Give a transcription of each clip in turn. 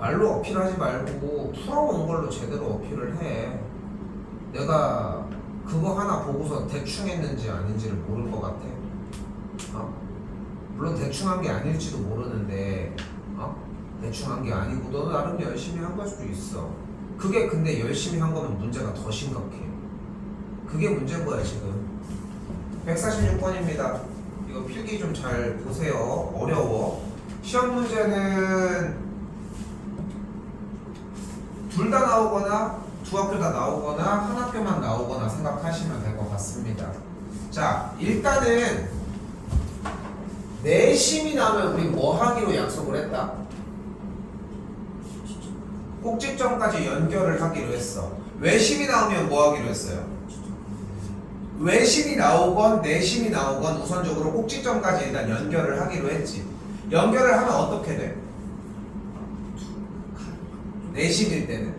말로 어필하지 말고 풀어온 걸로 제대로 어필을 해. 내가 그거 하나 보고서 대충 했는지 아닌지를 모를 것 같아. 물론 대충 한 게 아닐지도 모르는데 대충 한 게 아니고 너도 나름 열심히 한 걸 수도 있어. 그게 근데 열심히 한 거면 문제가 더 심각해. 그게 문제인 거야 지금. 146번입니다. 이거 필기 좀 잘 보세요. 어려워. 시험 문제는 둘 다 나오거나 두 학교 다 나오거나 한 학교만 나오거나 생각하시면 될 것 같습니다. 자, 일단은 내심이 나면 우리 뭐 하기로 약속을 했다? 꼭지점까지 연결을 하기로 했어. 외심이 나오면 뭐 하기로 했어요? 외심이 나오건 내심이 나오건 우선적으로 꼭지점까지 일단 연결을 하기로 했지. 연결을 하면 어떻게 돼? 내심일 때는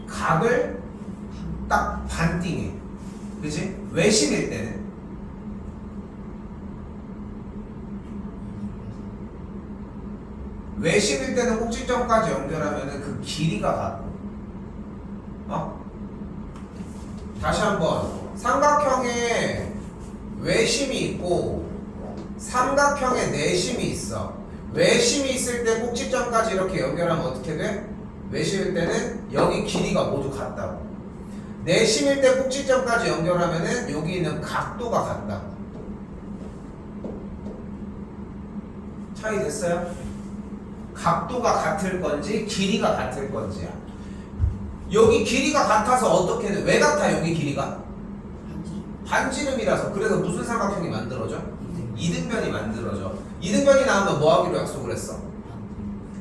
각을 딱 반띵해. 그치? 외심일 때는 외심일 때는 꼭지점까지 연결하면은 그 길이가 같고 다시 한번 삼각형에 외심이 있고 삼각형에 내심이 있어. 외심이 있을 때 꼭지점까지 이렇게 연결하면 어떻게 돼? 외심일 때는 여기 길이가 모두 같다고. 내심일 때 꼭지점까지 연결하면은 여기 있는 각도가 같다고. 차이 됐어요? 각도가 같을 건지 길이가 같을 건지야. 여기 길이가 같아서 어떻게 돼? 왜 같아 여기 길이가? 반지름이라서. 그래서 무슨 삼각형이 만들어져? 이등변이 만들어져. 이등변이 나오면 뭐 하기로 약속을 했어?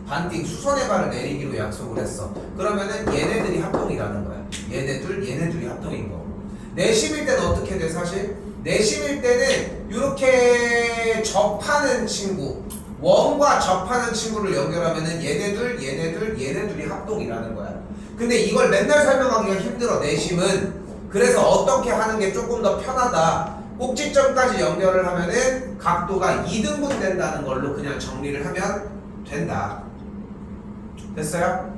반띵 수선의 발을 내리기로 약속을 했어. 그러면은 얘네들이 합동이라는 거야. 얘네들이 합동인 거고. 내심일 때는 어떻게 돼 사실? 내심일 때는 이렇게 접하는 친구, 원과 접하는 친구를 연결하면은 얘네들이 합동이라는 거야. 근데 이걸 맨날 설명하기가 힘들어 내심은. 그래서 어떻게 하는 게 조금 더 편하다. 꼭지점까지 연결을 하면은 각도가 2등분 된다는 걸로 그냥 정리를 하면 된다. 됐어요?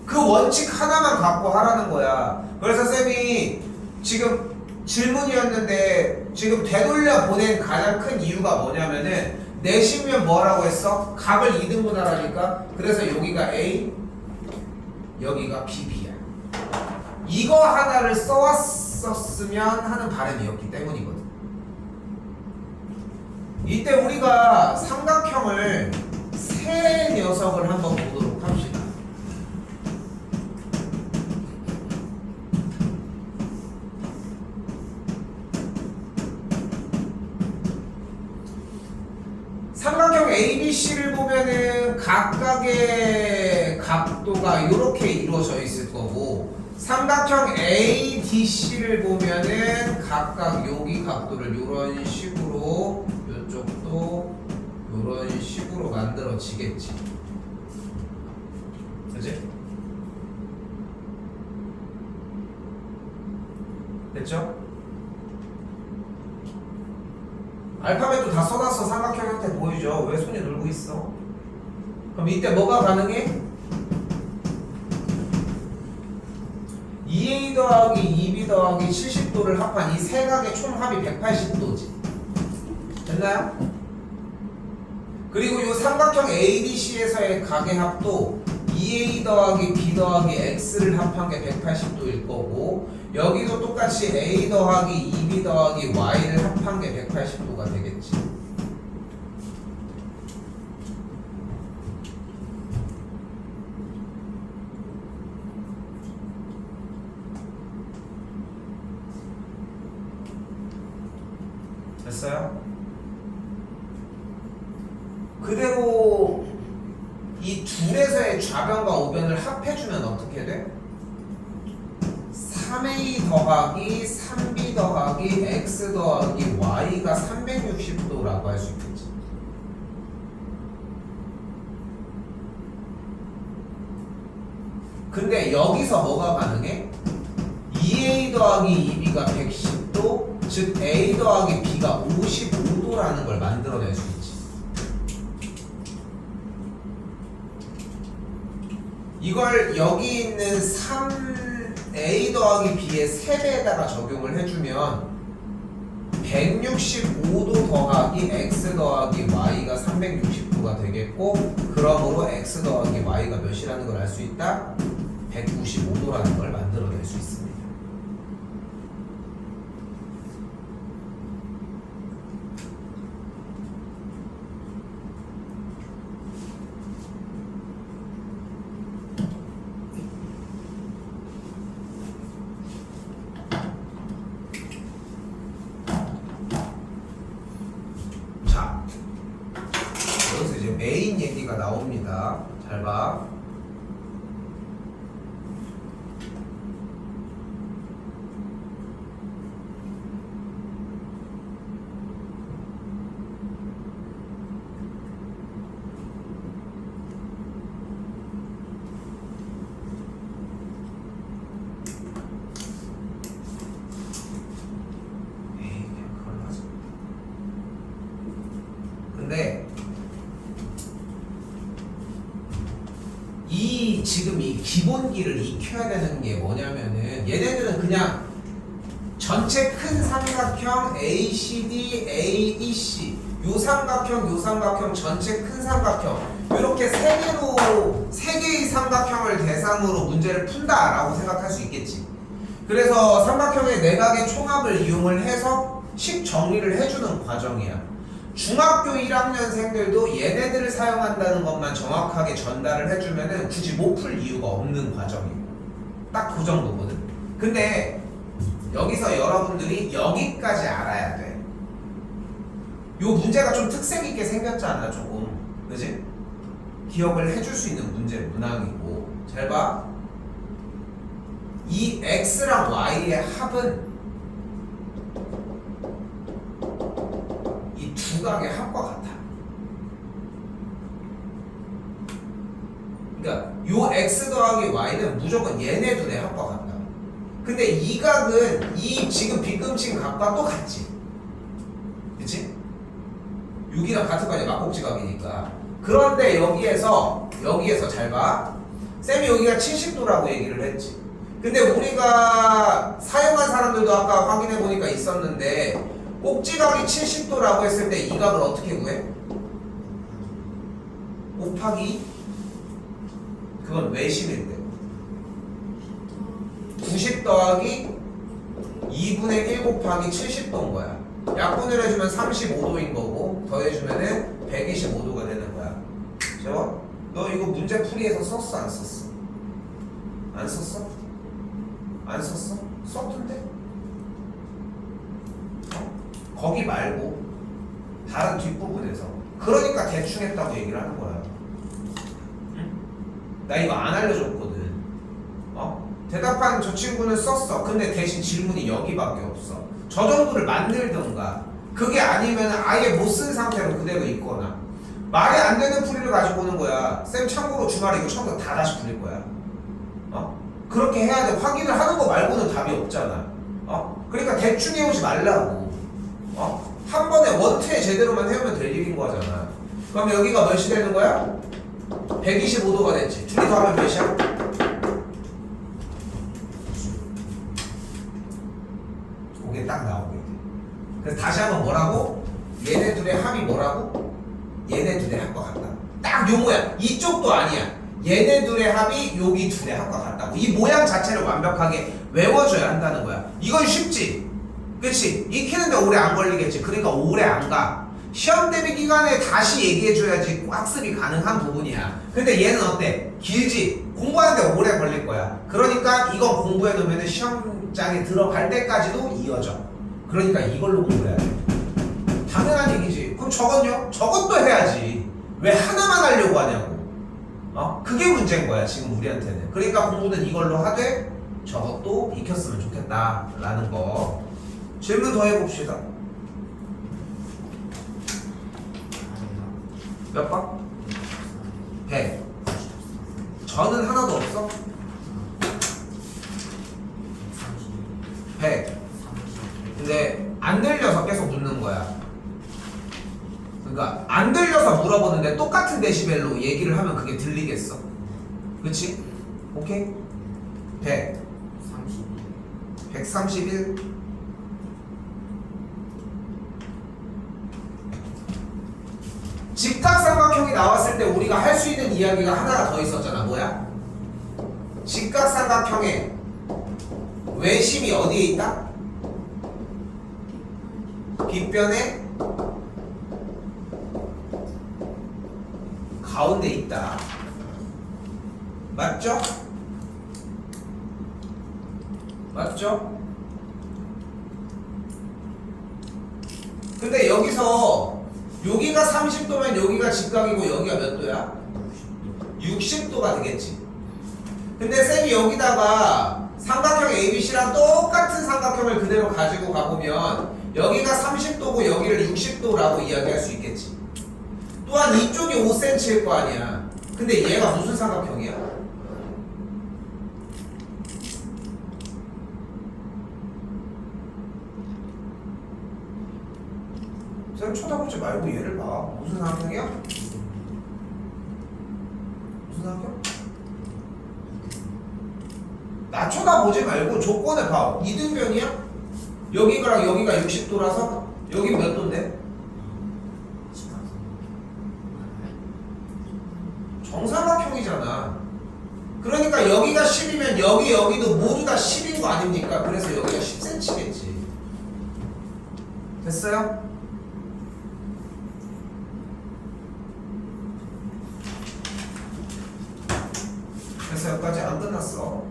그 원칙 하나만 갖고 하라는 거야. 그래서 쌤이 지금 질문이었는데 지금 되돌려 보낸 가장 큰 이유가 뭐냐면은 내심면 뭐라고 했어? 각을 2등분 하라니까. 그래서 여기가 A, 여기가 BB야. 이거 하나를 써왔었으면 하는 바람이었기 때문이거든. 이때 우리가 삼각형을 세 녀석을 한번 보도록 합시다. 삼각형 ABC를 보면은 각각의 각도가 이렇게 이루어져 있을 거고, 삼각형 ADC를 보면은 각각 여기 각도를 이런 식으로, 이쪽도 이런 식으로 만들어지겠지. 그치? 됐죠? 알파벳도 다 써놨어. 삼각형 형태 보이죠? 왜 손이 놀고 있어? 그럼 이때 뭐가 가능해? 2A 더하기 2B 더하기 70도를 합한 이 세 각의 총 합이 180도지. 됐나요? 그리고 이 삼각형 ABC에서의 각의 합도 2A 더하기 B 더하기 X를 합한 게 180도일 거고, 여기도 똑같이 A 더하기 2B 더하기 Y를 합한 게 180도가 되겠지. 됐어요? 그대로 이 둘에서의 좌변과 우변을 합해주면 어떻게 돼? 3A 더하기 3B 더하기 X 더하기 Y가 360도라고 할 수 있겠지. 근데 여기서 뭐가 가능해? 2A 더하기 2B가 110도, 즉 A 더하기 B가 55도라는 걸 만들어낼 수 있지. 이걸 여기 있는 3a 더하기 b의 3배에다가 적용을 해주면 165도 더하기 x 더하기 y가 360도가 되겠고, 그러므로 x 더하기 y가 몇이라는 걸 알 수 있다? 195도라는 걸 만들어낼 수 있습니다. 자, 여기서 이제 메인 얘기가 나옵니다. 잘 봐. 근데 지금 이 기본기를 익혀야 되는 게 뭐냐면은, 얘네들은 그냥 전체 큰 삼각형 ACD, AEC 요 삼각형 전체 큰 삼각형 이렇게 세 개의 삼각형을 대상으로 문제를 푼다라고 생각할 수 있겠지. 그래서 삼각형의 내각의 총합을 이용을 해서 식 정리를 해주는 과정이야. 중학교 1학년생들도 얘네들을 사용한다는 것만 정확하게 전달을 해주면은 굳이 못 풀 이유가 없는 과정이에요. 딱 그 정도거든. 근데 여기서 여러분들이 여기까지 알아야 돼. 요 문제가 좀 특색 있게 생겼잖아, 조금. 그지? 기억을 해줄 수 있는 문제 문항이고. 잘 봐. 이 x랑 y의 합은 이 두 각의 합과 같아. 그러니까 요 x 더하기 y는 무조건 얘네 둘의 합과 같다. 근데 이 각은 이 지금 빗금친 각과 또 같지. 그치? 6이랑 같은 거 아니야, 막곡지각이니까. 그런데 여기에서 잘 봐. 쌤이 여기가 70도라고 얘기를 했지. 근데 우리가 사용한 사람들도 아까 확인해 보니까 있었는데, 꼭지각이 70도라고 했을 때 이 각을 어떻게 구해? 곱하기, 그건 외심일 때 90 더하기 2분의 1 곱하기 70도인 거야. 약분을 해주면 35도인 거고, 더해주면은 125도가 되는 거야. 그죠? 너 이거 문제 풀이에서 썼어, 안 썼어? 안 썼어? 안 썼어? 썼던데? 거기 말고 다른 뒷부분에서. 그러니까 대충 했다고 얘기를 하는 거야. 응? 나 이거 안 알려줬거든. 대답한 저 친구는 썼어. 근데 대신 질문이 여기밖에 없어. 저 정도를 만들던가, 그게 아니면 아예 못 쓴 상태로 그대로 있거나, 말이 안 되는 풀이를 가지고 오는 거야. 쌤 참고로 주말에 이거 처음부터 다 다시 풀릴 거야. 그렇게 해야 돼. 확인을 하는 거 말고는 답이 없잖아. 그러니까 대충 해오지 말라고. 한 번에 원투에 제대로만 해오면 될 일인 거잖아. 그럼 여기가 몇이 되는 거야? 125도가 됐지. 둘이 더하면 몇이야? 그게 딱 나오게 돼. 그래서 다시 한번 뭐라고? 얘네 둘의 합이 뭐라고? 얘네 둘의 합과 같다. 딱 요 모양. 이쪽도 아니야. 얘네 둘의 합이 여기 둘의 합과 같다고. 이 모양 자체를 완벽하게 외워줘야 한다는 거야. 이건 쉽지? 그치? 익히는데 오래 안 걸리겠지. 그러니까 오래 안 가. 시험 대비 기간에 다시 얘기해줘야지 학습이 가능한 부분이야. 근데 얘는 어때? 길지? 공부하는데 오래 걸릴 거야. 그러니까 이거 공부해 놓으면 시험장에 들어갈 때까지도 이어져. 그러니까 이걸로 공부해야 돼. 당연한 얘기지. 그럼 저건요? 저것도 해야지. 왜 하나만 하려고 하냐고. 그게 문제인 거야, 지금 우리한테는. 그러니까 공부는 이걸로 하되 저것도 익혔으면 좋겠다라는 거. 질문 더 해봅시다. 몇 번? 100. 저는 하나도 없어? 100. 근데 안 들려서 계속 묻는 거야. 그러니까 안 들려서 물어보는데 똑같은 데시벨로 얘기를 하면 그게 들리겠어? 그치? 오케이? 100 131 직각삼각형이 나왔을 때 우리가 할 수 있는 이야기가 하나가 더 있었잖아. 뭐야? 직각삼각형의 외심이 어디에 있다? 빗변의 가운데 있다. 맞죠? 맞죠? 근데 여기서 여기가 30도면 여기가 직각이고 여기가 몇 도야? 60도가 되겠지. 근데 쌤이 여기다가 삼각형 ABC랑 똑같은 삼각형을 그대로 가지고 가보면 여기가 30도고 여기를 60도라고 이야기할 수 있겠지. 또한 이쪽이 5cm일 거 아니야. 근데 얘가 무슨 삼각형이야? 쌤 쳐다보지 말고 얘를 봐. 무슨 삼각형이야? 무슨 삼각형? 나 쳐다보지 말고 조건을 봐. 이등변이야? 여기랑 여기가 60도라서 여기 몇 도인데? 정삼각형이잖아. 그러니까 여기가 10이면 여기도 모두 다 10인 거 아닙니까? 그래서 여기가 10cm겠지. 됐어요? 그래서 여기까지 안 끝났어.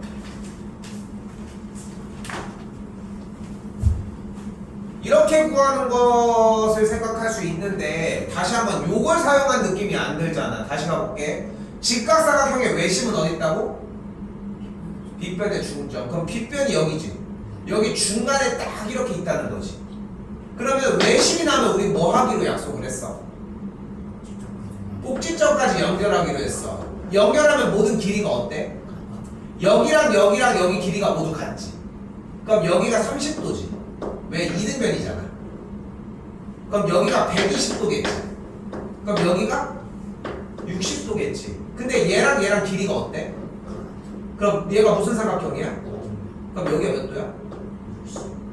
이렇게 구하는 것을 생각할 수 있는데 다시 한번 요걸 사용한 느낌이 안 들잖아. 다시 가볼게. 직각삼각형의 외심은 어디 있다고? 빗변의 중점. 그럼 빗변이 여기지. 여기 중간에 딱 이렇게 있다는 거지. 그러면 외심이 나면 우리 뭐 하기로 약속을 했어? 꼭지점까지 연결하기로 했어. 연결하면 모든 길이가 어때? 여기랑 여기 길이가 모두 같지. 그럼 여기가 30도지. 왜? 이등변이잖아. 그럼 여기가 120도겠지. 그럼 여기가 60도겠지. 근데 얘랑 길이가 어때? 그럼 얘가 무슨 삼각형이야? 그럼 여기가 몇 도야?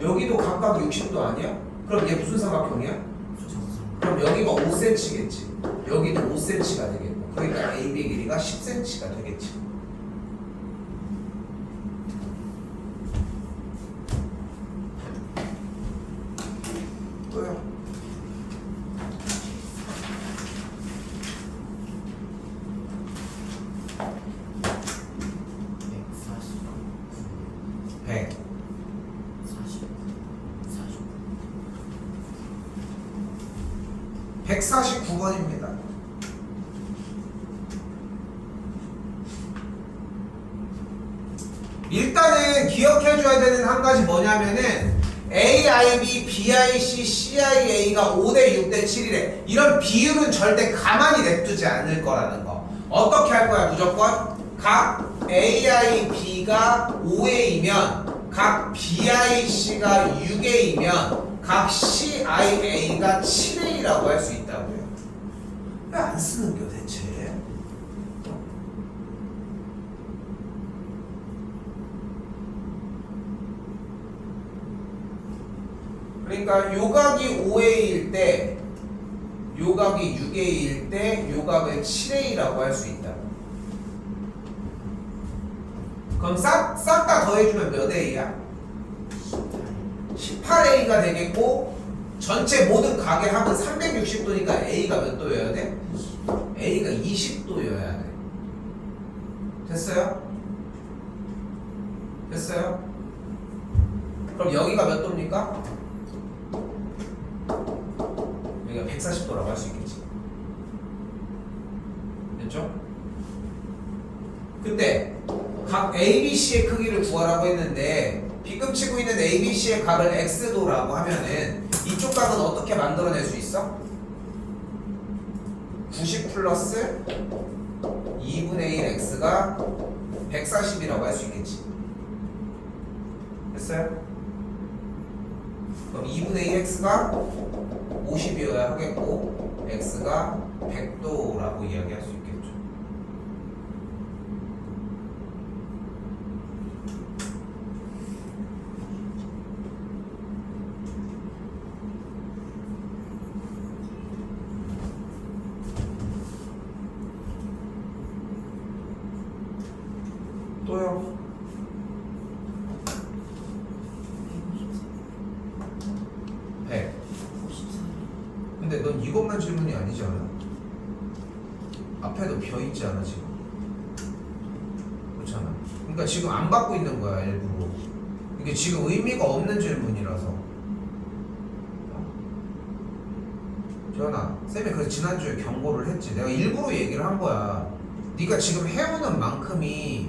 여기도 각각 60도 아니야? 그럼 얘 무슨 삼각형이야? 그럼 여기가 5cm겠지. 여기도 5cm가 되겠고. 그러니까 AB 길이가 10cm가 되겠지. 또요. 백 149번입니다. 일단은 기억해줘야 되는 한 가지 뭐냐면은 AIB, BIC, CIA가 5대 6대 7이래. 이런 비율은 절대 가만히 냅두지 않을 거라는 거. 어떻게 할 거야? 무조건 각 AIB가 5A이면 각 BIC가 6A이면 각 CIA가 7A라고 할 수 있다고요. 왜 안 쓰는 겨 대체? 그러니까 요각이 5A일 때 요각이 6A일 때 요각을 7A라고 할 수 있다. 그럼 싹 다 더해주면 몇 A야? 18A가 되겠고 전체 모든 각의 합은 360도니까 A가 몇 도여야 돼? A가 20도여야 돼. 됐어요? 됐어요? 그럼 여기가 몇 도입니까? 여기가 140도라고 할 수 있겠지. 됐죠? 근데 각 ABC의 크기를 구하라고 했는데 빗금치고 있는 ABC의 각을 X도라고 하면은 이쪽 각은 어떻게 만들어낼 수 있어? 90 플러스 2분의 1 X가 140이라고 할 수 있겠지. 됐어요? 그럼 2분의 1 X가 50이어야 하겠고 X가 100도라고 이야기할 수 있겠죠. 이것만 질문이 아니지 않아? 앞에도 비어있지 않아 지금? 그렇잖아. 그러니까 지금 안 받고 있는 거야 일부러. 이게 지금 의미가 없는 질문이라서. 지현아, 쌤이 그래서 지난주에 경고를 했지. 내가 일부러 얘기를 한 거야. 네가 지금 해오는 만큼이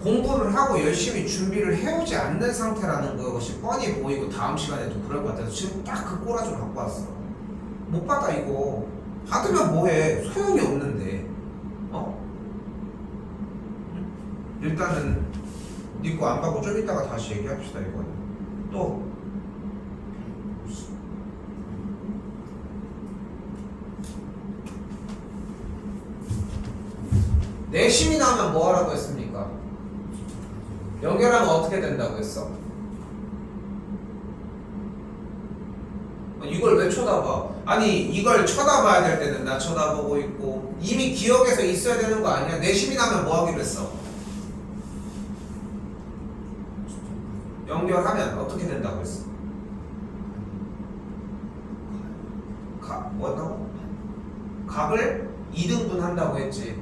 공부를 하고 열심히 준비를 해오지 않는 상태라는 것이 뻔히 보이고 다음 시간에도 그럴 것 같아서 지금 딱 그 꼬라지를 갖고 왔어. 못 받아 이거. 받으면 뭐해. 소용이 없는데. 일단은 네 거 안 받고 좀 이따가 다시 얘기합시다 이거는. 또 내심이 나오면 뭐 하라고 했습니까? 연결하면 어떻게 된다고 했어? 이걸 왜 쳐다봐? 아니 이걸 쳐다봐야 될 때는 나 쳐다보고 있고 이미 기억에서 있어야 되는 거 아니야? 내심이 나면 뭐 하기로 했어? 연결하면 어떻게 된다고 했어? 뭐라고? 값을 2등분 한다고 했지.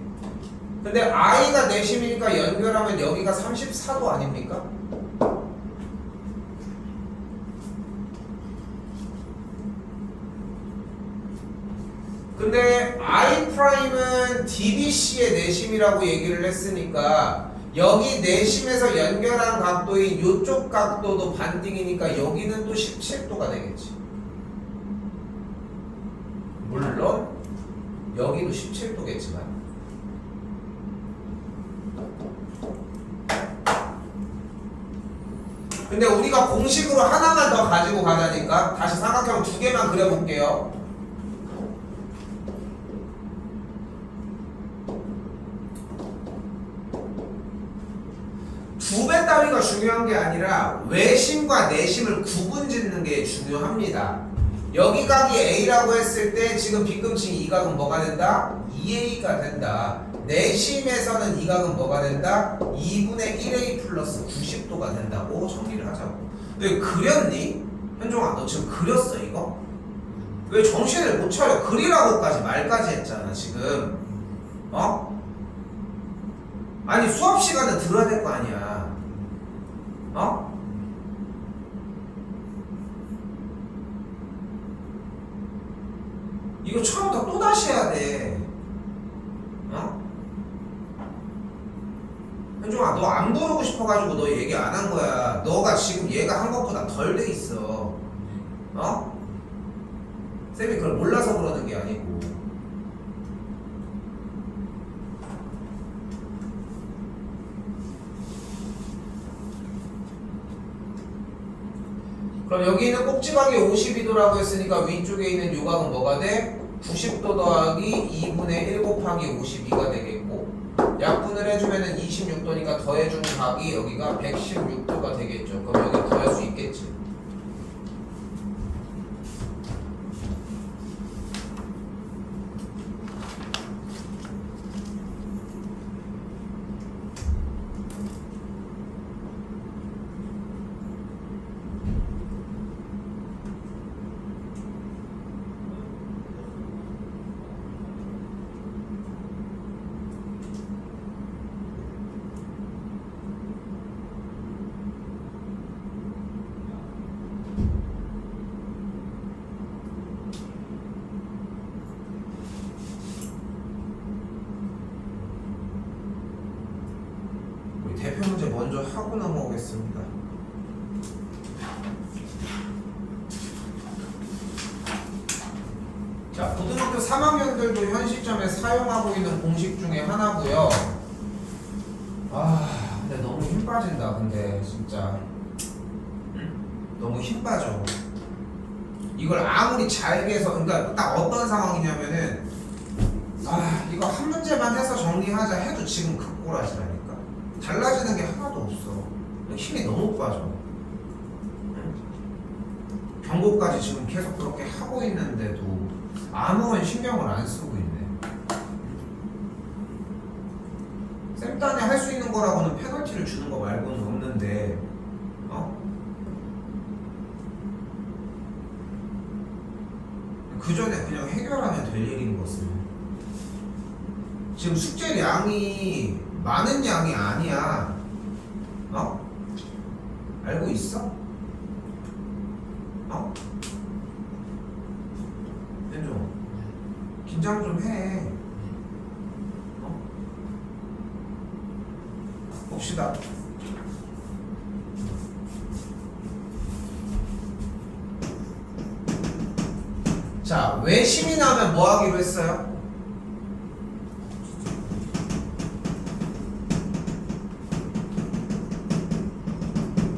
근데 i가 내심이니까 연결하면 여기가 34도 아닙니까? 근데 i''은 dbc의 내심이라고 얘기를 했으니까 여기 내심에서 연결한 각도인 이쪽 각도도 반띵이니까 여기는 또 17도가 되겠지. 물론 여기도 17도겠지만 근데 우리가 공식으로 하나만 더 가지고 가자니까 다시 삼각형 2개만 그려볼게요. 두 배 따위가 중요한 게 아니라 외심과 내심을 구분 짓는 게 중요합니다. 여기 각이 A라고 했을 때 지금 빗금칭 이 각은 뭐가 된다? 2A가 된다. 내심에서는 이 각은 뭐가 된다? 2분의 1A 플러스 90도가 된다고 정리를 하자고. 왜 그렸니? 현종아 너 지금 그렸어 이거? 왜 정신을 못 차려? 그리라고까지 말까지 했잖아 지금. 아니 수업 시간은 들어야 될 거 아니야. 이거 처음부터 또 다시 해야 돼. 현종아 너 안 부르고 싶어가지고 너 얘기 안 한 거야. 너가 지금 얘가 한 것보다 덜 돼 있어. 쌤이 그걸 몰라서 그러는 게 아니고. 그럼 여기 있는 꼭지각이 52도라고 했으니까 위쪽에 있는 요각은 뭐가 돼? 90도 더하기 2분의 1 곱하기 52가 되겠고 약분을 해주면은 26도니까 더해준 각이 여기가 116도가 되겠죠. 그럼 여기 더할 수 있겠지. 대표 문제 먼저 하고 넘어오겠습니다. 자, 고등학교 3학년들도 현 시점에 사용하고 있는 공식 중에 하나고요. 근데 너무 힘 빠진다. 근데 진짜 너무 힘 빠져. 이걸 아무리 잘게서 그러니까 딱 어떤 상황이냐면은 이거 한 문제만 해서 정리하자 해도 지금 그 꼬라지라니까. 달라지는 게 하나도 없어. 힘이 너무 빠져. 경고까지 지금 계속 그렇게 하고 있는데도 아무런 신경을 안 쓰고 있네. 쌤단에 할 수 있는 거라고는 페널티를 주는 거 말고는 없는데 그 전에 그냥 해결하면 될 일인 것을. 지금 숙제량이 많은 양이 아니야. 어? 알고 있어? 어? 현종, 긴장 좀 해. 어? 봅시다. 자, 외심이 나면 뭐 하기로 했어요?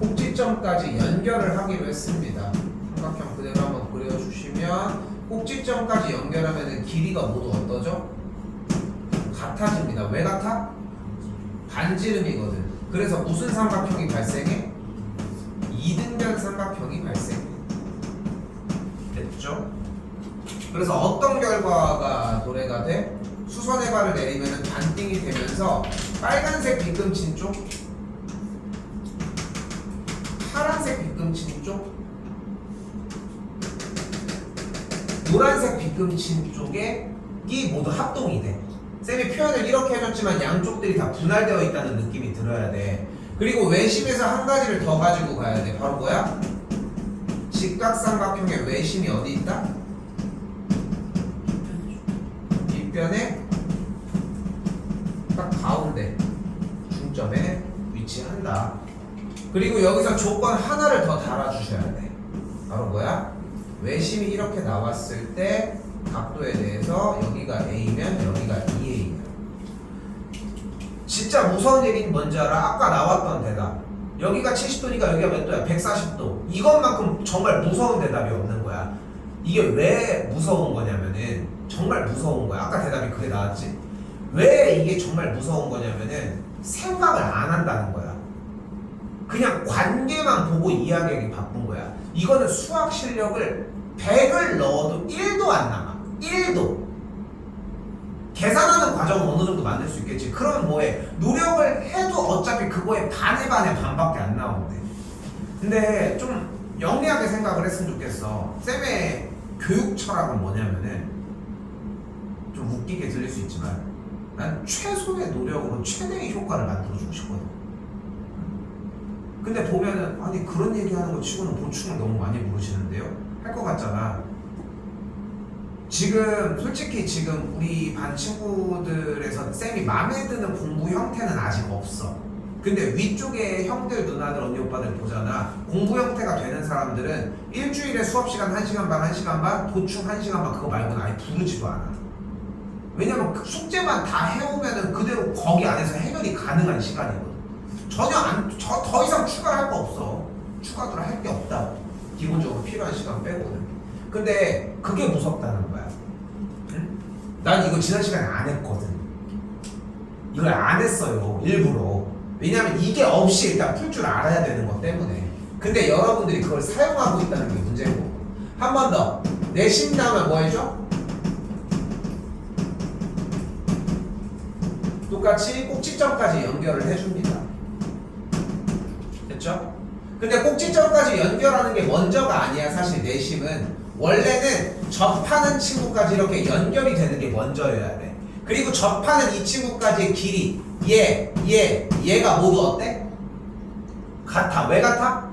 꼭지점까지 연결을 하기로 했습니다. 삼각형 그대로 한번 그려주시면 꼭지점까지 연결하면 길이가 모두 어떠죠? 같아집니다. 왜 같아? 반지름이거든. 그래서 무슨 삼각형이 발생해? 이등변 삼각형이 발생해. 됐죠? 그래서 어떤 결과가 도래가 돼? 수선의 발을 내리면 반띵이 되면서 빨간색 빗금친 쪽, 파란색 빗금친 쪽, 노란색 빗금친 쪽에 이 모두 합동이 돼. 쌤이 표현을 이렇게 해줬지만 양쪽들이 다 분할되어 있다는 느낌이 들어야 돼. 그리고 외심에서 한 가지를 더 가지고 가야 돼. 바로 뭐야? 직각삼각형의 외심이 어디 있다? 뒷변에 딱 가운데 중점에 위치한다. 그리고 여기서 조건 하나를 더 달아주셔야 돼. 바로 뭐야? 외심이 이렇게 나왔을 때 각도에 대해서 여기가 A면 여기가 2A야. 진짜 무서운 얘기는 뭔지 알아? 아까 나왔던 대답. 여기가 70도니까 여기가 몇 도야? 140도. 이것만큼 정말 무서운 대답이 없는 거야. 이게 왜 무서운 거냐면은 정말 무서운 거야. 아까 대답이 그게 나왔지. 왜 이게 정말 무서운 거냐면은 생각을 안 한다는 거야. 그냥 관계만 보고 이야기하기 바쁜 거야. 이거는 수학 실력을 100을 넣어도 1도 안 남아. 1도. 계산하는 과정은 어느 정도 만들 수 있겠지. 그러면 뭐해? 노력을 해도 어차피 그거에 반의 반밖에 안 나오는데. 근데 좀 영리하게 생각을 했으면 좋겠어. 쌤의 교육 철학은 뭐냐면은 좀 웃기게 들릴 수 있지만 난 최소의 노력으로 최대의 효과를 만들어주고 싶거든. 근데 보면은 아니 그런 얘기하는 거 치고는 보충을 너무 많이 물으시는데요? 할 것 같잖아. 지금 솔직히 지금 우리 반 친구들에서 쌤이 마음에 드는 공부 형태는 아직 없어. 근데 위쪽에 형들, 누나들, 언니, 오빠들 보잖아. 공부 형태가 되는 사람들은 일주일에 수업시간 1시간 반, 1시간 반, 보충 1시간 반 그거 말고는 아예 부르지도 않아. 왜냐면 그 숙제만 다 해오면은 그대로 거기 안에서 해결이 가능한 시간이거든. 더 이상 추가할 거 없어. 추가도 할 게 없다. 기본적으로 필요한 시간 빼고는. 근데 그게 무섭다는 거야. 응? 난 이거 지난 시간에 안 했거든. 이걸 안 했어요. 일부러. 왜냐면 이게 없이 일단 풀 줄 알아야 되는 것 때문에. 근데 여러분들이 그걸 사용하고 있다는 게 문제고. 한 번 더. 내심 나오면 뭐 해줘? 똑같이 꼭지점까지 연결을 해줍니다. 됐죠? 근데 꼭지점까지 연결하는 게 먼저가 아니야. 사실 내심은 원래는 접하는 친구까지 이렇게 연결이 되는 게 먼저여야 돼. 그리고 접하는 이 친구까지의 길이 얘가 모두 어때? 같아. 왜 같아?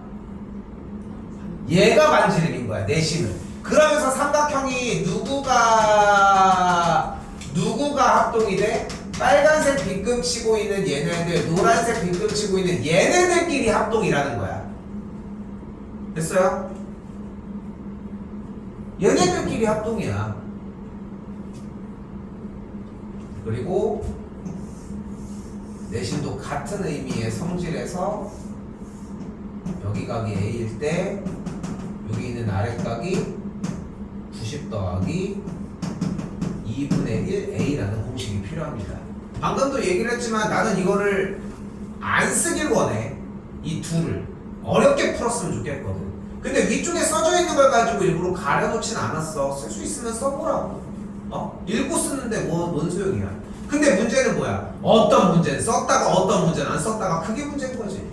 얘가 반지름인 거야. 내심은. 그러면서 삼각형이 누구가 합동이 돼? 빨간색 빗금 치고 있는 얘네들, 노란색 빗금 치고 있는 얘네들끼리 합동이라는 거야. 됐어요? 얘네들끼리 합동이야. 그리고 내심도 같은 의미의 성질에서 여기 각이 A일 때 여기 있는 아랫각이 90 더하기 2분의 1 A라는 공식이 필요합니다. 방금도 얘기를 했지만 나는 이거를 안 쓰길 원해. 이 둘을 어렵게 풀었으면 좋겠거든. 근데 위쪽에 써져 있는 걸 가지고 일부러 가려놓진 않았어. 쓸 수 있으면 써보라고. 읽고 쓰는데 뭔 소용이야. 근데 문제는 뭐야? 어떤 문제는 썼다가 어떤 문제는 안 썼다가 그게 문제인 거지.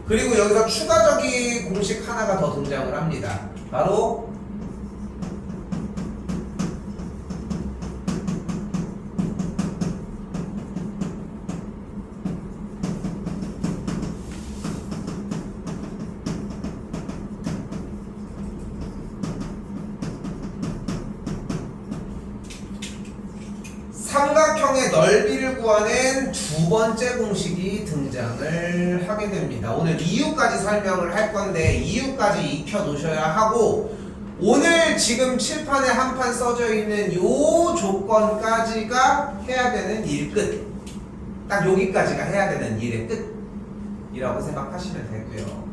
그리고 여기서 추가적인 공식 하나가 더 등장을 합니다. 바로 삼각형의 넓이를 구하는 두 번째 공식이 등장을 하게 됩니다. 오늘 이유까지 설명을 할 건데 이유까지 익혀 놓으셔야 하고 오늘 지금 칠판에 한 판 써져 있는 요 조건까지가 해야 되는 일 끝. 딱 여기까지가 해야 되는 일의 끝이라고 생각하시면 되고요.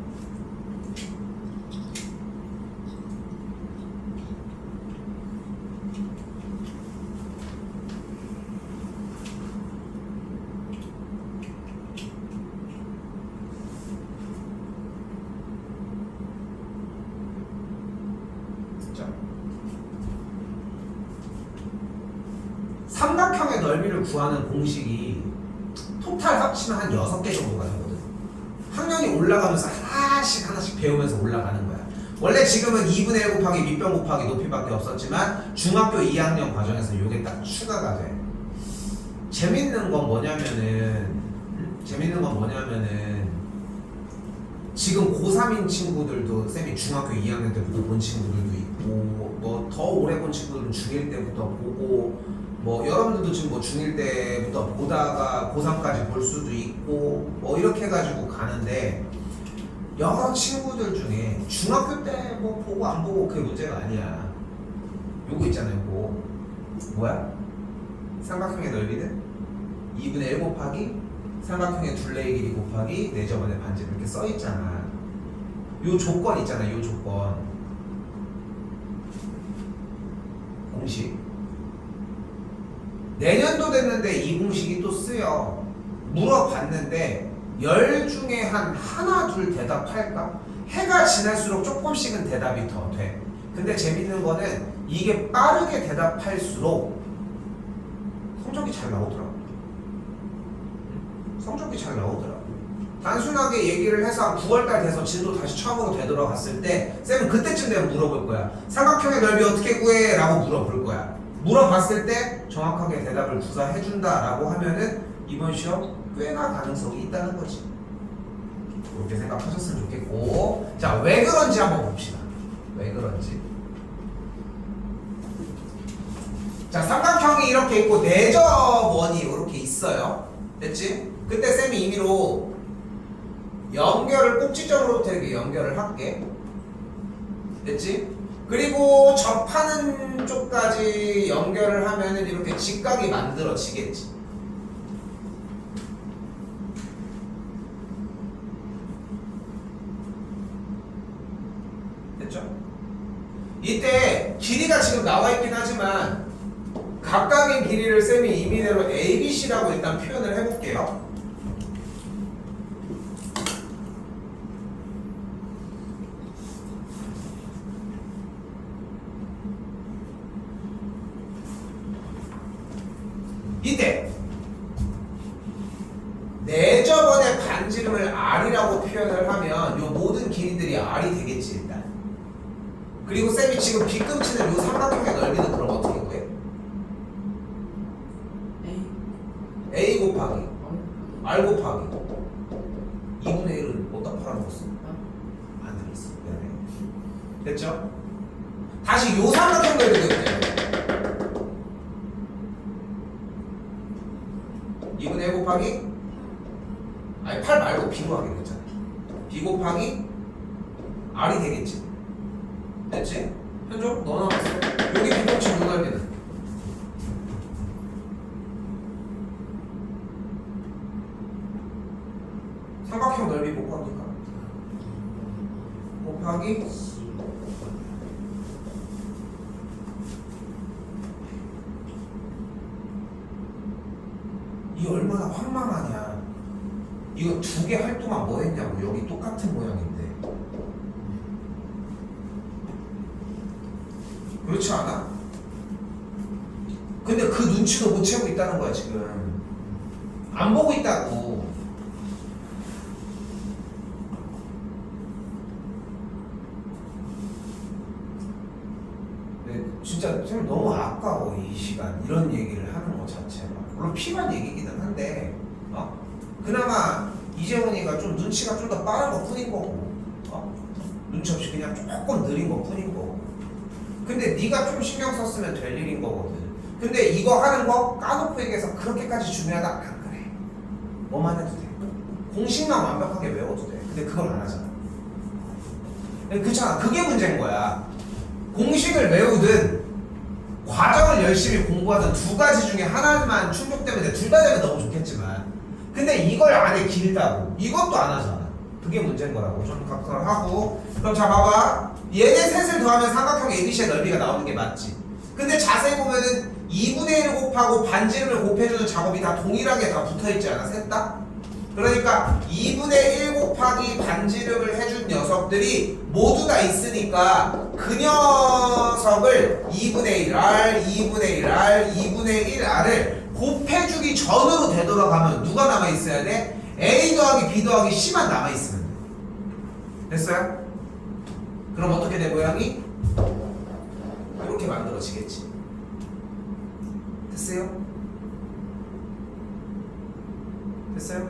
삼각형의 넓이를 구하는 공식이 토탈 합치면 한 6개 정도가 되거든. 학년이 올라가면서 하나씩 배우면서 올라가는 거야. 원래 지금은 2분의 1 곱하기 밑변 곱하기 높이밖에 없었지만 중학교 2학년 과정에서 이게 딱 추가가 돼. 재밌는 건 뭐냐면은 지금 고3인 친구들도 쌤이 중학교 2학년 때부터 본 친구들도 있고 뭐 더 오래 본 친구들은 중1 때부터 보고 뭐 여러분들도 지금 뭐 중1 때부터 보다가 고3까지 볼 수도 있고 뭐 이렇게 해가지고 가는데 여러 친구들 중에 중학교 때 뭐 보고 안 보고 그게 문제가 아니야. 요거 있잖아요. 요거 뭐야? 삼각형의 넓이는 2분의 1 곱하기 삼각형의 둘레의 길이 곱하기 4저번의 반지 이렇게 써 있잖아. 요 조건 있잖아. 요 조건 공식 내년도 됐는데 이 공식이 또 쓰여. 물어봤는데 10 중에 한 하나 둘 대답할까? 해가 지날수록 조금씩은 대답이 더 돼. 근데 재밌는 거는 이게 빠르게 대답할수록 성적이 잘 나오더라고. 단순하게 얘기를 해서 한 9월달 돼서 진도 다시 처음으로 되돌아갔을 때 쌤은 그때쯤 되면 물어볼 거야. 삼각형의 넓이 어떻게 구해? 라고 물어볼 거야. 물어봤을 때 정확하게 대답을 구사해준다 라고 하면은 이번 시험 꽤나 가능성이 있다는 거지. 그렇게 생각하셨으면 좋겠고, 자, 왜 그런지 한번 봅시다. 왜 그런지. 자, 삼각형이 이렇게 있고 내저원이 이렇게 있어요. 됐지? 그때 쌤이 임의로 연결을 꼭지점으로부터 이렇게 연결을 할게. 됐지? 그리고 접하는 쪽까지 연결을 하면은 이렇게 직각이 만들어지겠지. 됐죠? 이때 길이가 지금 나와 있긴 하지만 각각의 길이를 쌤이 임의대로 ABC라고 일단 표현을 해볼게요. 이때 내저번의 반지름을 R이라고 표현을 하면 이 모든 길이들이 R이 되겠지 일단. 그리고 쌤이 지금 빗금치는 이 삼각형의 넓이는 그럼 어떻게 구해? A 곱하기 R 곱하기 2분의 1을 어디다 팔아먹었어? 안 들었어. 미안해. 됐죠? 다시 이 삼각형 넓이 되겠네. 2분의 1 곱하기 아니 8 말고 B로 하기로 했잖아. B 곱하기 R이 되겠지. 됐지? 현종 너 나왔어. 여기 빗금치 눈알비는 삼각형 넓이 못 구합니까? 곱하기 이 얼마나 황망하냐. 이거 2개 할 동안 뭐 했냐고. 여기 똑같은 모양인데 그렇지 않아? 근데 그 눈치도 못 채고 있다는 거야. 지금 안 보고 있다고. 네, 진짜 쌤 너무 아까워 이 시간. 이런 얘기를 하는 것 자체가. 물론 필요한 얘기이기는 한데 그나마 이재훈이가 좀 눈치가 좀 더 빠른 것 뿐인 거고 눈치 없이 그냥 조금 느린 것 뿐인 거고. 근데 네가 좀 신경 썼으면 될 일인 거거든. 근데 이거 하는 거 까놓고 얘기해서 그렇게까지 중요하다? 안 그래. 뭐만 해도 돼. 공식만 완벽하게 외워도 돼. 근데 그걸 안 하잖아. 그렇잖아. 그게 문제인 거야. 공식을 외우든 과정을 열심히 공부하든 두 가지 중에 하나만 충족되면 돼. 둘 다 되면 너무 좋겠지만 근데 이걸 안 해 길다고 이것도 안 하잖아. 그게 문제인 거라고. 좀 각성을 하고. 그럼 자 봐봐. 얘네 셋을 더하면 삼각형 ABC의 넓이가 나오는 게 맞지. 근데 자세히 보면은 2분의 1을 곱하고 반지름을 곱해주는 작업이 다 동일하게 다 붙어있지 않아? 셋 다? 그러니까 2분의 1 곱하기 반지름을 해준 녀석들이 모두 다 있으니까 그 녀석을 2분의 1R, 2분의 1R, 2분의 1R을 곱해주기 전으로 되돌아가면 누가 남아있어야 돼? A 더하기 B 더하기 C만 남아있으면 돼. 됐어요? 그럼 어떻게 돼 모양이? 이렇게 만들어지겠지. 됐어요? 됐어요?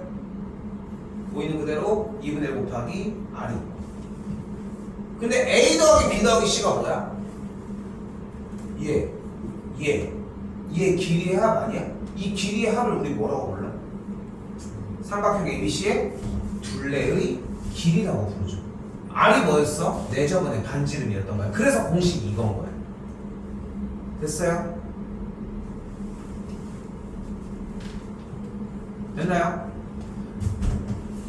보이는 그대로 2분의 1 곱하기 R이. 근데 A 더하기 B 더하기 C가 뭐야? 얘 길이의 합 아니야? 이 길이의 합을 우리 뭐라고 불러? 삼각형 ABC의 둘레의 길이라고 부르죠. R이 뭐였어? 내 저번에 반지름이었던 거야. 그래서 공식이 이건 거야. 됐어요? 됐나요?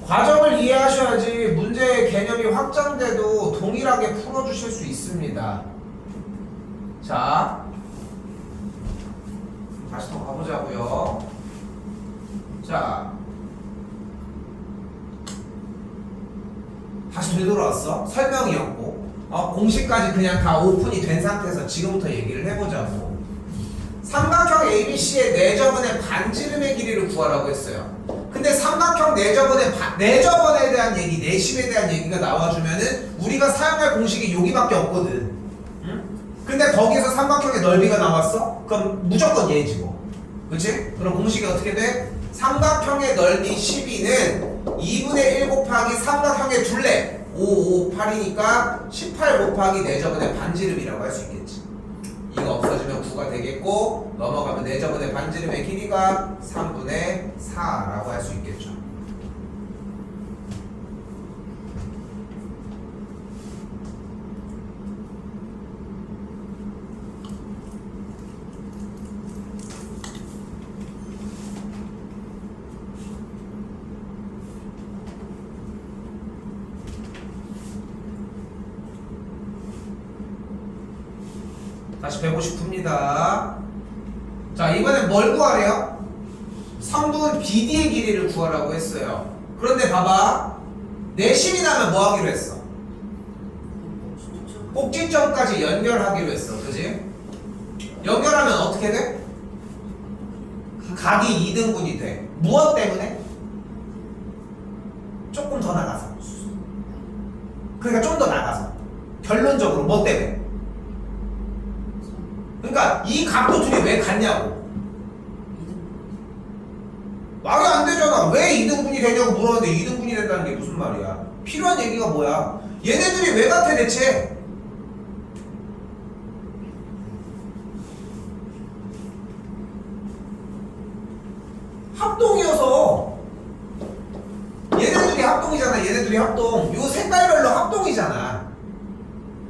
과정을 이해하셔야지 문제의 개념이 확장돼도 동일하게 풀어주실 수 있습니다. 자, 다시 더 가보자고요. 자, 다시 되돌아왔어. 설명이었고 공식까지 그냥 다 오픈이 된 상태에서 지금부터 얘기를 해보자고. 삼각형 ABC의 내저번의 반지름의 길이를 구하라고 했어요. 근데 삼각형 내저번에 대한 얘기, 내심에 대한 얘기가 나와주면은 우리가 사용할 공식이 여기밖에 없거든. 응? 근데 거기서 삼각형의 넓이가 나왔어? 그럼 무조건 얘지 뭐. 그치? 그럼 공식이 어떻게 돼? 삼각형의 넓이 12는 2분의 1 곱하기 삼각형의 둘레 5, 5, 8이니까 18 곱하기 내저번의 반지름이라고 할 수 있겠지. 이거 없어지면 9가 되겠고 넘어가면 내저번의 반지름의 길이가 3분의 4라고 할 수 있겠죠. 다시 150풉니다. 자, 이번엔 뭘 구하래요? 성분 BD의 길이를 구하라고 했어요. 그런데 봐봐. 내심이 나면 뭐 하기로 했어? 꼭지점까지 연결하기로 했어. 그지? 연결하면 어떻게 돼? 각이 2등분이 돼. 무엇 때문에? 조금 더 나가서. 그러니까 좀 더 나가서. 결론적으로 뭐 때문에? 그러니까 이 각도 둘이 왜 같냐고. 말이 안 되잖아. 왜 2등분이 되냐고 물었는데 2등분이 된다는 게 무슨 말이야. 필요한 얘기가 뭐야. 얘네들이 왜 같아 대체? 합동이어서. 얘네들이 합동이잖아. 얘네들이 합동. 요 색깔별로 합동이잖아.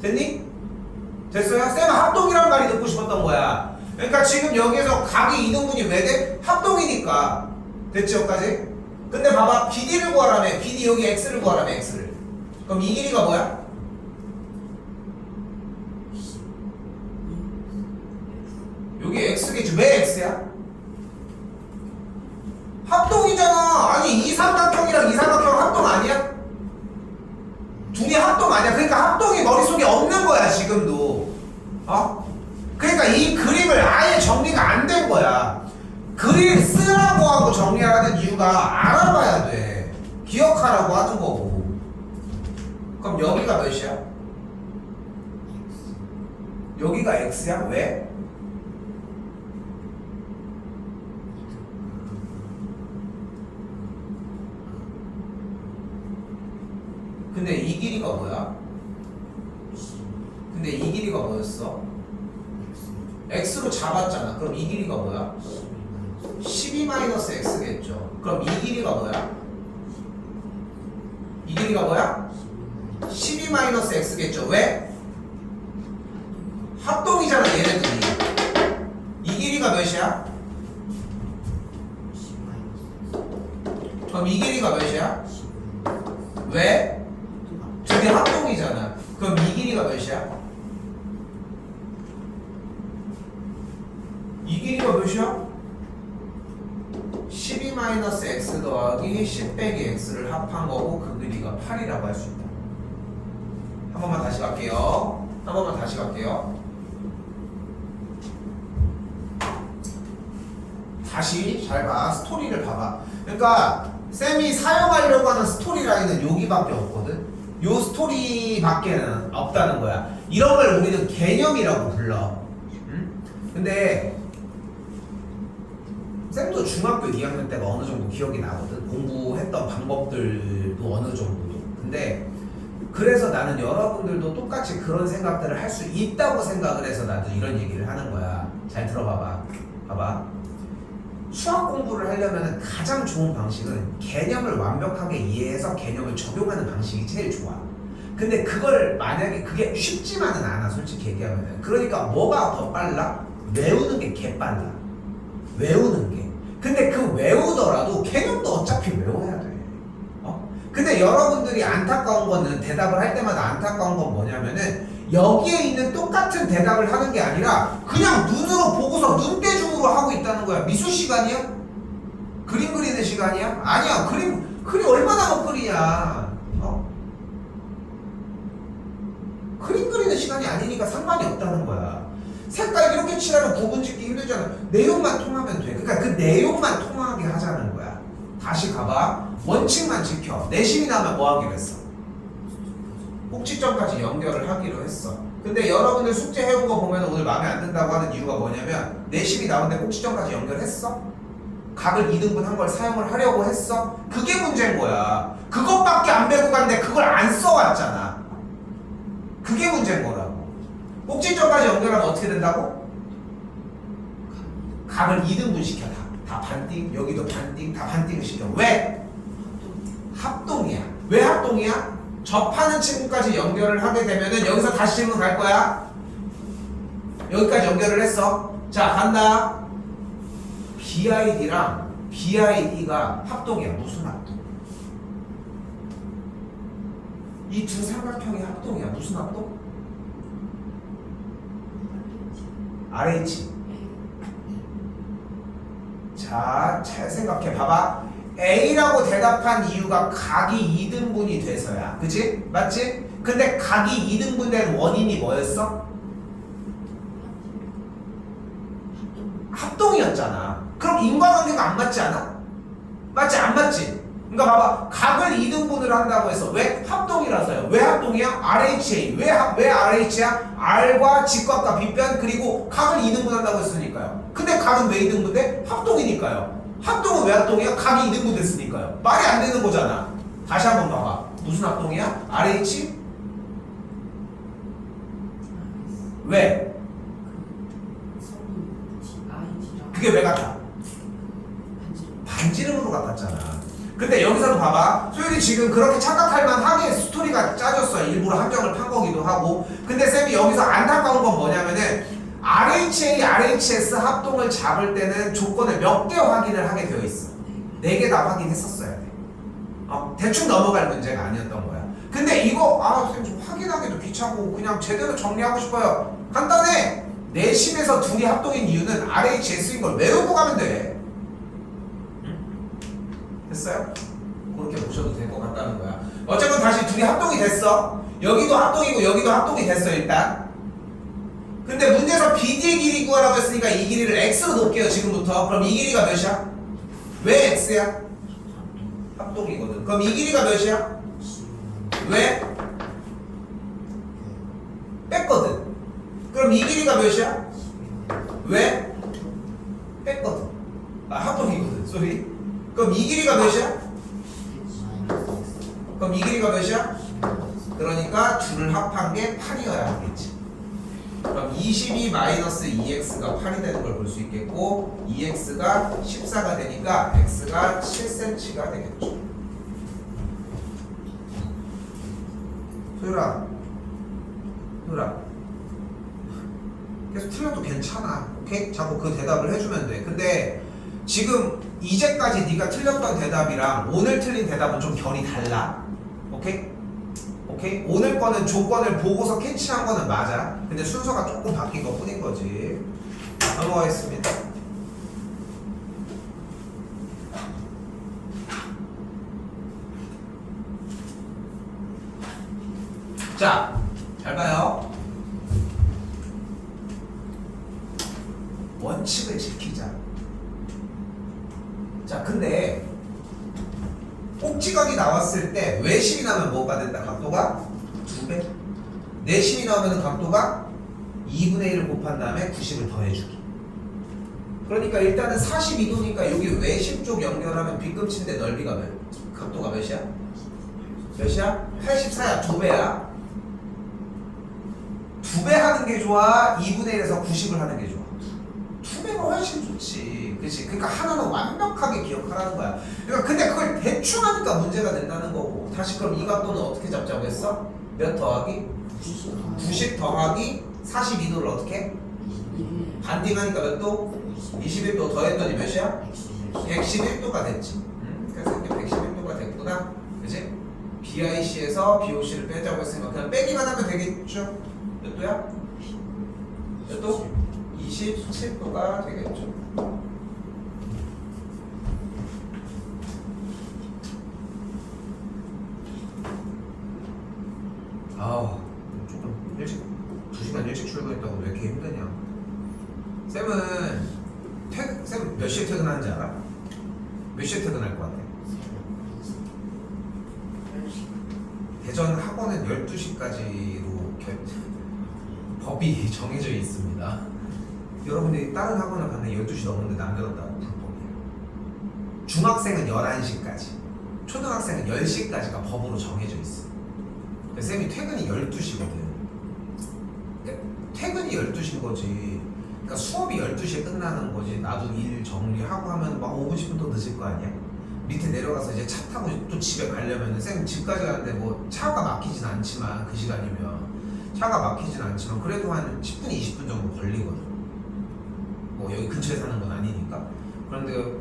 됐니? 됐어요? 쌤은 합동이란 말이 듣고 싶었던 거야. 그러니까 지금 여기에서 각이 2등분이 왜 돼? 합동이니까. 됐지 여기까지? 근데 봐봐. BD를 구하라며. BD 여기 X를 구하라며. X를. 그럼 이 길이가 뭐야? 여기 X겠지. 왜 X야? 합동이잖아. 아니 이 삼각형이랑 이 삼각형 합동 아니야? 둘이 합동 아니야? 그러니까 합동이 머릿속에 없는 거야 지금도. 그러니까 이 그림을 아예 정리가 안 된 거야. 그림 쓰라고 하고 정리하라는 이유가 알아봐야 돼. 기억하라고 하는 거고. 그럼 여기가 몇이야? 여기가 X야? 왜? 근데 이 길이가 뭐야? 근데 이 길이가 뭐였어? x로 잡았잖아. 그럼 이 길이가 뭐야? 12-x겠죠. 그럼 이 길이가 뭐야? 이 길이가 뭐야? 12-x겠죠. 왜? 합동이잖아 얘네들이. 이 길이가 몇이야? 그럼 이 길이가 몇이야? 왜? 저게 합동이잖아. 그럼 이 길이가 몇이야? 이 길이가 몇이야? 12-x 더하기 10 빼기 x를 합한 거고 그 길이가 8이라고 할 수 있다. 한 번만 다시 갈게요. 한 번만 다시 갈게요. 다시 잘 봐. 스토리를 봐봐. 그러니까 쌤이 사용하려고 하는 스토리 라인은 여기밖에 없거든. 요 스토리밖에는 없다는 거야. 이런 걸 우리는 개념이라고 불러. 응? 근데 쌤도 중학교 2학년 때가 어느 정도 기억이 나거든. 공부했던 방법들도 어느 정도도. 근데 그래서 나는 여러분들도 똑같이 그런 생각들을 할 수 있다고 생각을 해서 나도 이런 얘기를 하는 거야. 잘 들어봐봐. 봐봐. 수학 공부를 하려면 가장 좋은 방식은 개념을 완벽하게 이해해서 개념을 적용하는 방식이 제일 좋아. 근데 그걸 만약에 그게 쉽지만은 않아, 솔직히 얘기하면. 그러니까 뭐가 더 빨라? 외우는 게 개빨라. 외우는 게. 근데 그 외우더라도 개념도 어차피 외워야 돼. 근데 여러분들이 안타까운 거는 대답을 할 때마다 안타까운 건 뭐냐면은 여기에 있는 똑같은 대답을 하는 게 아니라 그냥 눈으로 보고서 눈대중으로 하고 있다는 거야. 미술 시간이야? 그림 그리는 시간이야? 아니야. 그림 얼마나 못 그리냐. 그림 그리는 시간이 아니니까 상관이 없다는 거야. 색깔 이렇게 칠하면 구분 짓기 힘들잖아. 내용만 통하면 돼. 그러니까 그 내용만 통하게 하자는 거야. 다시 가봐. 원칙만 지켜. 내심이 나면 뭐 하기로 했어? 꼭지점까지 연결을 하기로 했어. 근데 여러분들 숙제 해온 거 보면 오늘 마음에 안 든다고 하는 이유가 뭐냐면 내심이 나오는데 꼭지점까지 연결했어? 각을 2등분 한 걸 사용을 하려고 했어? 그게 문제인 거야. 그것밖에 안 배우고 갔는데 그걸 안 써왔잖아. 그게 문제인 거라고. 꼭지점까지 연결하면 어떻게 된다고? 각을 2등분 시켜. 다 반띵, 여기도 반띵, 다 반띵을 시켜. 왜? 합동이야. 왜 합동이야? 접하는 친구까지 연결을 하게 되면은 여기서 다시 질문 갈 거야. 여기까지 연결을 했어. 자, 간다. BID랑 BIE가 합동이야. 무슨 합동? 이 두 삼각형이 합동이야. 무슨 합동? RH. 자, 잘 생각해 봐봐. A라고 대답한 이유가 각이 2등분이 돼서야. 그치? 맞지? 근데 각이 2등분 된 원인이 뭐였어? 합동이었잖아. 그럼 인과관계가 안 맞지 않아? 맞지? 안 맞지? 그러니까 봐봐. 각을 2등분을 한다고 해서 왜? 합동이라서요. 왜 합동이야? RHA. 왜 RH야? R과 직각과 빗변 그리고 각을 2등분 한다고 했으니까요. 근데 각은 왜 2등분 돼? 합동이니까요. 합동은 왜 합동이야? 각이 2등분 됐으니까요. 말이 안 되는 거잖아. 다시 한번 봐봐. 무슨 합동이야? RH? 왜? 그게 왜 같아? 반지름으로 같았잖아. 근데 여기서도 봐봐. 소율이 지금 그렇게 착각할 만하게 스토리가 짜졌어. 일부러 함정을 판 거기도 하고. 근데 쌤이 여기서 안타까운 건 뭐냐면은 RHA, RHS 합동을 잡을 때는 조건을 몇 개 확인을 하게 되어 있어. 4개 다 확인했었어야 돼. 대충 넘어갈 문제가 아니었던 거야. 근데 이거 쌤 좀 확인하기도 귀찮고 그냥 제대로 정리하고 싶어요. 간단해. 내심에서 둘이 합동인 이유는 RHS인 걸 외우고 가면 돼. 됐어요? 그렇게 보셔도 될 것 같다는 거야. 어쨌건 다시 둘이 합동이 됐어. 여기도 합동이고 여기도 합동이 됐어 일단. 근데 문제에서 BD의 길이 구하라고 했으니까 이 길이를 X로 놓을게요 지금부터. 그럼 이 길이가 몇이야? 왜 X야? 합동이거든. 그럼 이 길이가 몇이야? 왜? 뺐거든. 그럼 이 길이가 몇이야? 왜? 뺐거든. 합동이거든. 쏘리. 그럼 이 길이가 몇이야? 그럼 이 길이가 몇이야? 그러니까 줄을 합한 게 8이어야 하겠지. 그럼 22 마이너스 2x가 8이 되는 걸 볼 수 있겠고 2x가 14가 되니까 x가 7cm가 되겠죠. 소율아 계속 틀려도 괜찮아. 오케이? 자꾸 그 대답을 해주면 돼. 근데 지금 이제까지 네가 틀렸던 대답이랑 오늘 틀린 대답은 좀 결이 달라. 오케이? 오케이? 오늘 거는 조건을 보고서 캐치한 거는 맞아. 근데 순서가 조금 바뀐 것 뿐인 거지. 넘어가겠습니다. 자, 잘 봐요. 원칙을 지키자. 자, 근데 꼭지각이 나왔을 때 외심이 나면 뭐가 된다? 각도가 2배. 내심이 나오면 각도가 2분의 1을 곱한 다음에 90을 더해주기. 그러니까 일단은 42도니까 여기 외심 쪽 연결하면 B급치인데 넓이가 각도가 몇이야? 몇이야? 84야. 2배야. 2배 하는 게 좋아? 2분의 1에서 90을 하는 게 좋아? 2배가 훨씬 좋지. 그치? 그러니까 하나는 완벽하게 기억하라는 거야. 그러니까 근데 그걸 대충 하니까 문제가 된다는 거고. 다시 그럼 이 각도는 어떻게 잡자고 했어? 몇 더하기? 90 더하기 42도를 어떻게? 반띵하니까 몇 도? 21도 더했더니 몇이야? 111도가 됐지. 그래서 이게 111도가 됐구나. 그치? BIC에서 BOC를 빼자고 했으니까 그냥 빼기만 하면 되겠죠? 몇 도야? 몇 도? 27도가 되겠죠. 아우, 조금 일찍 2시간 일찍 출근했다고 왜 이렇게 힘드냐. 쌤은 쌤 몇 시에 퇴근하는지 알아? 몇 시에 퇴근할 것 같아? 대전 학원은 12시까지로 법이 정해져 있습니다. 여러분들이 다른 학원을 갔는데 12시 넘었는데 남겨뒀다고 불법이에요. 중학생은 11시까지, 초등학생은 10시까지가 법으로 정해져 있어. 쌤이 퇴근이 12시거든. 퇴근이 12시인 거지. 그러니까 수업이 12시에 끝나는 거지. 나도 일 정리하고 하면 막 5분 10분 더 늦을 거 아니야. 밑에 내려가서 이제 차 타고 또 집에 가려면 쌤 집까지 가는데 뭐 차가 막히진 않지만 그 시간이면 차가 막히진 않지만 그래도 한 10분 20분 정도 걸리거든. 뭐 여기 근처에 사는 건 아니니까. 그런데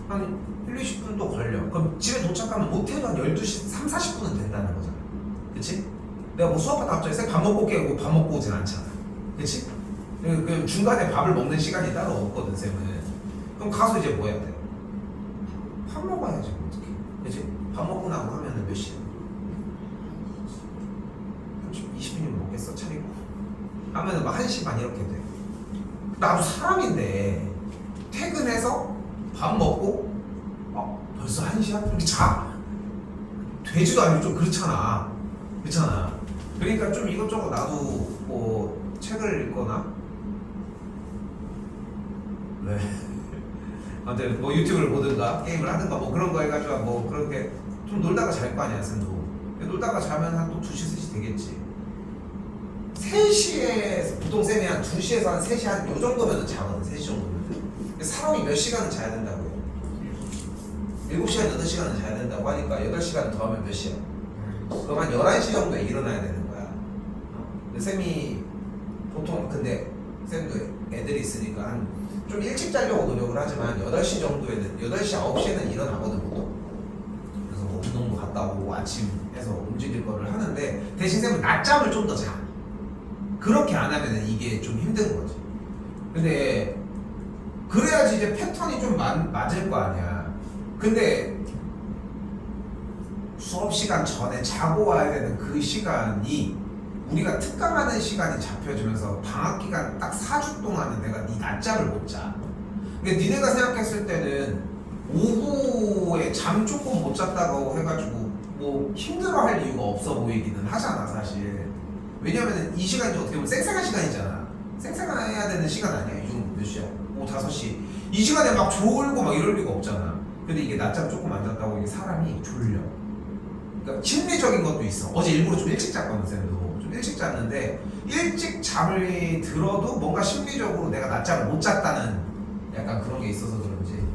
한 1, 20분도 걸려. 그럼 집에 도착하면 못해도 한 12시 3, 40분은 된다는 거잖아. 그치? 내가 뭐 수업하다 갑자기 쌤 밥 먹고 깨고 밥 먹고 오진 않잖아. 그치? 그 중간에 밥을 먹는 시간이 따로 없거든 쌤은. 그럼 가서 이제 뭐 해야 돼? 밥 먹어야지 어떡해. 그치? 밥 먹고 나고 하면은 몇 시야? 20분이면 먹겠어 차리고 하면은 막 1시 반 이렇게 돼. 나도 사람인데 퇴근해서 밥 먹고 벌써 1시야? 이렇게 자. 되지도 않고 좀 그렇잖아. 그러니까 좀 이것저것 나도 뭐 책을 읽거나 네. 아무튼 뭐 유튜브를 보든가 게임을 하든가 뭐 그런 거 해가지고 뭐 그렇게 좀 놀다가 잘 거 아니야 쌤도. 놀다가 자면 한 또 2시 3시 되겠지. 3시에 보통 쌤이 한 2시에서 한 3시 한 요 정도면 자거든. 3시 정도면. 사람이 몇 시간은 자야 된다고요? 7시간 8시간은 자야 된다고 하니까 8시간 더 하면 몇 시야? 그럼 한 11시 정도에 일어나야 되는 거야. 근데 쌤이 보통 근데 쌤도 애들이 있으니까 한 좀 일찍 자려고 노력을 하지만 8시 정도에는 8시 9시에는 일어나거든 보통. 그래서 뭐 운동도 갔다 오고 아침 해서 움직일 거를 하는데 대신 쌤은 낮잠을 좀 더 자. 그렇게 안 하면은 이게 좀 힘든 거지. 근데 그래야지 이제 패턴이 좀 맞을 거 아니야. 근데 수업 시간 전에 자고 와야 되는 그 시간이 우리가 특강하는 시간이 잡혀지면서 방학 기간 딱 4주 동안은 내가 네 낮잠을 못 자. 근데 니네가 생각했을 때는 오후에 잠 조금 못 잤다고 해가지고 뭐 힘들어할 이유가 없어 보이기는 하잖아 사실. 왜냐면은 이 시간이 어떻게 보면 쌩쌩한 시간이잖아. 쌩쌩해야 되는 시간 아니야. 요즘 몇 시야? 오후 5시. 이 시간에 막 졸고 막 이럴 리가 없잖아. 근데 이게 낮잠 조금 안 잤다고 이게 사람이 졸려. 그러니까 심리적인 것도 있어. 어제 일부러 좀 일찍 잤거든 쌤도. 좀 좀 일찍 잤는데 일찍 잠을 들어도 뭔가 심리적으로 내가 낮잠을 못 잤다는 약간 그런 게 있어서 그런지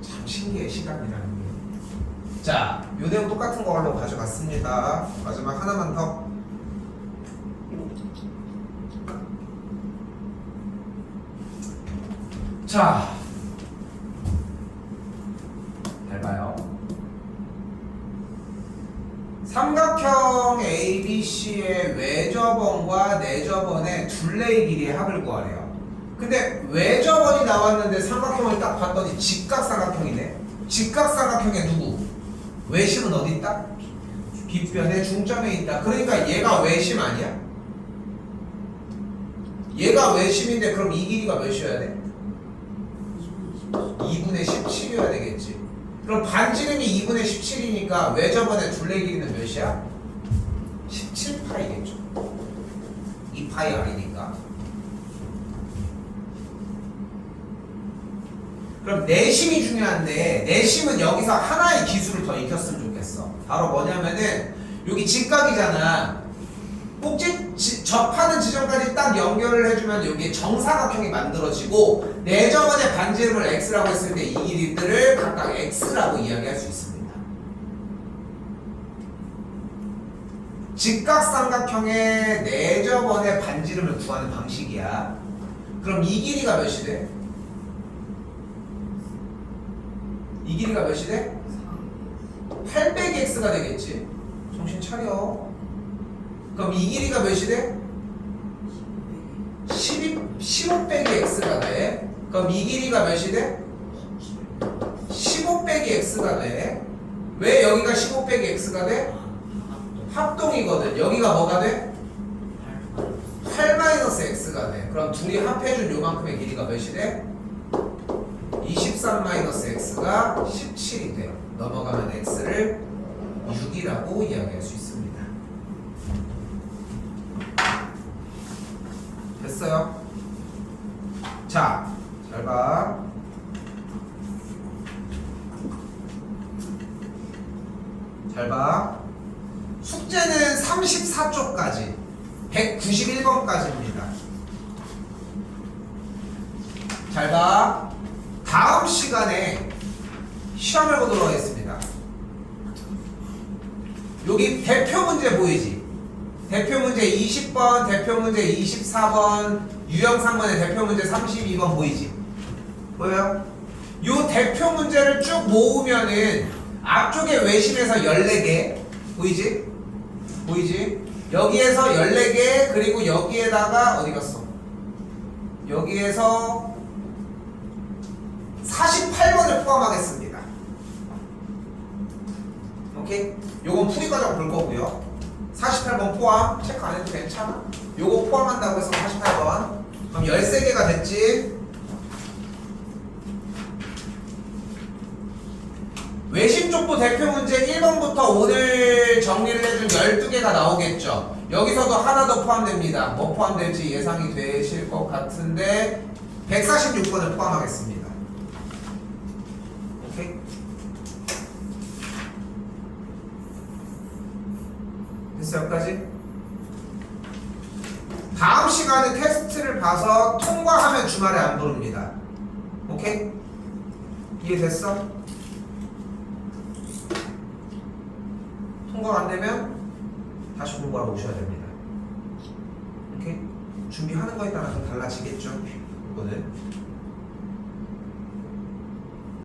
참 신기해 시간이라는 게. 자, 요 내용 똑같은 걸로 가져갔습니다. 마지막 하나만 더. 자, 잘 봐요. 삼각형 ABC의 외접원과 내접원의 둘레의 길이의 합을 구하래요. 근데 외접원이 나왔는데 삼각형을 딱 봤더니 직각삼각형이네. 직각삼각형의 누구? 외심은 어디 있다? 빗변의 중점에 있다. 그러니까 얘가 외심 아니야? 얘가 외심인데 그럼 이 길이가 몇이어야 돼? 2분의 17이어야 되겠지. 그럼 반지름이 2분의 17이니까 외접원의 둘레 길이는 몇이야? 17파이겠죠. 2파이 R이니까. 그럼 내심이 중요한데 내심은 여기서 하나의 기술을 더 익혔으면 좋겠어. 바로 뭐냐면은 여기 직각이잖아. 꼭지 접하는 지점까지 딱 연결을 해주면 여기에 정사각형이 만들어지고 내접원의 반지름을 x라고 했을 때 이 길이들을 각각 x라고 이야기할 수 있습니다. 직각삼각형의 내접원의 반지름을 구하는 방식이야. 그럼 이 길이가 몇이 돼? 이 길이가 몇이 돼? 8 빼기 x가 되겠지. 정신 차려. 그럼 이 길이가 몇이 돼? 15 빼기 x가 돼. 그럼 이 길이가 몇이 돼? 15 빼기 x가 돼. 왜 여기가 15 빼기 x가 돼? 합동이거든. 여기가 뭐가 돼? 8 마이너스 x가 돼. 그럼 둘이 합해준 요만큼의 길이가 몇이 돼? 23 마이너스 x가 17이 돼요. 넘어가면 x를 6이라고 이야기할 수 있습니다. 됐어요? 자, 잘 봐. 잘 봐. 숙제는 34쪽까지 191번까지입니다. 잘 봐. 다음 시간에 시험을 보도록 하겠습니다. 여기 대표 문제 보이지? 대표 문제 20번, 대표 문제 24번, 유형 3번에 대표 문제 32번 보이지? 보여요? 요 대표 문제를 쭉 모으면은 앞쪽에 외심에서 14개 보이지? 보이지? 여기에서 14개 그리고 여기에다가 어디 갔어? 여기에서 48번을 포함하겠습니다. 오케이? 요건 풀이 과정 볼 거고요. 48번 포함 체크 안 해도 괜찮아. 요거 포함한다고 해서 48번. 그럼 13개가 됐지. 외심 쪽도 대표 문제 1번부터 오늘 정리를 해준 12개가 나오겠죠. 여기서도 하나 더 포함됩니다. 뭐 포함될지 예상이 되실 것 같은데 146번을 포함하겠습니다. 오케이? 됐어 여기까지? 다음 시간에 테스트를 봐서 통과하면 주말에 안 부릅니다. 오케이? 이해됐어? 통과가 안 되면 다시 공부하러 오셔야 됩니다. 오케이? 준비하는 거에 따라 좀 달라지겠죠? 이거는